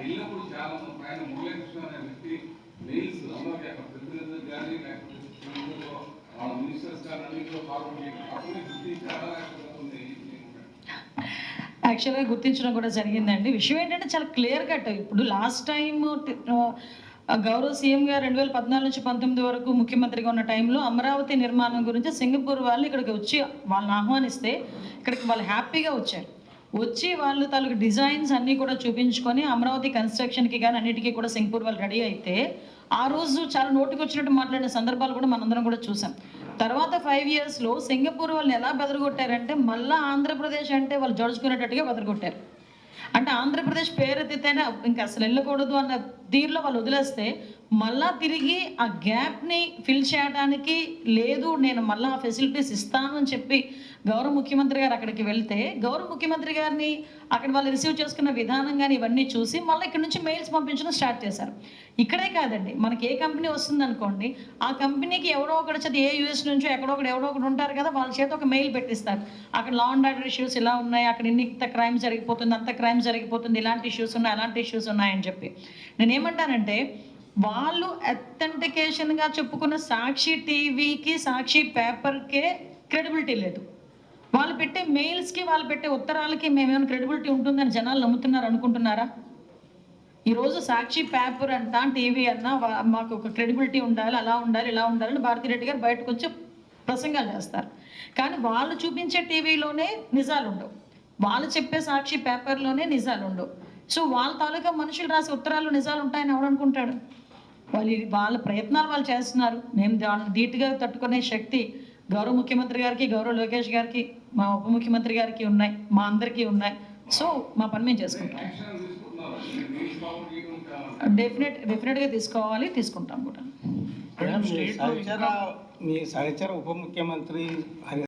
వెళ్ళినప్పుడు చాలా ఆయన మురళీకృష్ణ అనే వ్యక్తి మెయిల్స్ అందరికీ అక్కడ ప్రతినిధులు కానీ లేకపోతే మినిస్టర్స్ కానీ అన్నింటిలో ఫార్వర్డ్ అప్పుడు గుర్తి చాలా ఉంది. యాక్చువల్గా గుర్తించడం కూడా జరిగిందండి. విషయం ఏంటంటే చాలా క్లియర్ కట్. ఇప్పుడు లాస్ట్ టైం గౌరవ సీఎం గారు 2014 నుంచి 19 వరకు ముఖ్యమంత్రిగా ఉన్న టైంలో అమరావతి నిర్మాణం గురించి సింగపూర్ వాళ్ళు ఇక్కడికి వచ్చి వాళ్ళని ఆహ్వానిస్తే ఇక్కడికి వాళ్ళు హ్యాపీగా వచ్చారు. వచ్చి వాళ్ళు తాలూకు డిజైన్స్ అన్నీ కూడా చూపించుకొని అమరావతి కన్స్ట్రక్షన్కి కానీ అన్నిటికీ కూడా సింగపూర్ వాళ్ళు రెడీ అయితే ఆ రోజు చాలా నోటికి వచ్చినట్టు మాట్లాడిన సందర్భాలు కూడా మనందరం కూడా చూసాం. తర్వాత 5 yearsలో సింగపూర్ వాళ్ళని ఎలా బెదరగొట్టారంటే మళ్ళీ ఆంధ్రప్రదేశ్ అంటే వాళ్ళు జడుచుకునేటట్టుగా బెదరగొట్టారు. అంటే ఆంధ్రప్రదేశ్ పేరెత్తితేనే ఇంకా అసలు వెళ్ళకూడదు అన్న తీరులో వాళ్ళు వదిలేస్తే మళ్ళా తిరిగి ఆ గ్యాప్ని ఫిల్ చేయడానికి లేదు, నేను మళ్ళీ ఆ ఫెసిలిటీస్ ఇస్తాను అని చెప్పి గౌరవ ముఖ్యమంత్రి గారు అక్కడికి వెళ్తే గౌరవ ముఖ్యమంత్రి గారిని అక్కడ వాళ్ళు రిసీవ్ చేసుకున్న విధానం కానీ ఇవన్నీ చూసి మళ్ళీ ఇక్కడ నుంచి మెయిల్స్ పంపించడం స్టార్ట్ చేశారు. ఇక్కడే కాదండి, మనకి ఏ కంపెనీ వస్తుంది అనుకోండి, ఆ కంపెనీకి ఎవరో ఒకటి చేత ఏ యూఎస్ నుంచో ఎవరో ఒకటి ఉంటారు కదా, వాళ్ళ చేత ఒక మెయిల్ పెట్టిస్తారు. అక్కడ లా అండ్ ఆర్డర్ ఇష్యూస్ ఇలా ఉన్నాయి, అక్కడ ఇంత క్రైమ్ జరిగిపోతుంది, అంత క్రైమ్ జరిగిపోతుంది, ఇలాంటి ఇష్యూస్ ఉన్నాయి, అలాంటి ఇష్యూస్ ఉన్నాయని చెప్పి నేనేమంటానంటే వాళ్ళు అథెంటికేషన్గా చెప్పుకున్న సాక్షి టీవీకి సాక్షి పేపర్కే క్రెడిబిలిటీ లేదు. వాళ్ళు పెట్టే మెయిల్స్కి వాళ్ళు పెట్టే ఉత్తరాలకి మేమేమైనా క్రెడిబిలిటీ ఉంటుందని జనాలు నమ్ముతున్నారు అనుకుంటున్నారా? ఈరోజు సాక్షి పేపర్ అంట టీవీ అన్నా మాకు ఒక క్రెడిబిలిటీ ఉండాలి, అలా ఉండాలి, ఇలా ఉండాలని భారతిరెడ్డి గారు బయటకు వచ్చి ప్రసంగాలు చేస్తారు. కానీ వాళ్ళు చూపించే టీవీలోనే నిజాలు ఉండవు, వాళ్ళు చెప్పే సాక్షి పేపర్లోనే నిజాలు ఉండవు. సో వాళ్ళ తాలూకా మనుషులు రాసే ఉత్తరాలు నిజాలు ఉంటాయని ఎవడనుకుంటాడు? వాళ్ళ ప్రయత్నాలు వాళ్ళు చేస్తున్నారు. మేము వాళ్ళని ధీటుగా తట్టుకునే శక్తి గౌరవ ముఖ్యమంత్రి గారికి, గౌరవ లోకేష్ గారికి, మా ఉప ముఖ్యమంత్రి గారికి ఉన్నాయి, మా అందరికీ ఉన్నాయి. సో మా పని మేము చేసుకుంటాం. డెఫినెట్గా తీసుకోవాలి, తీసుకుంటాం కూడా. మీ సహచర ఉప ముఖ్యమంత్రి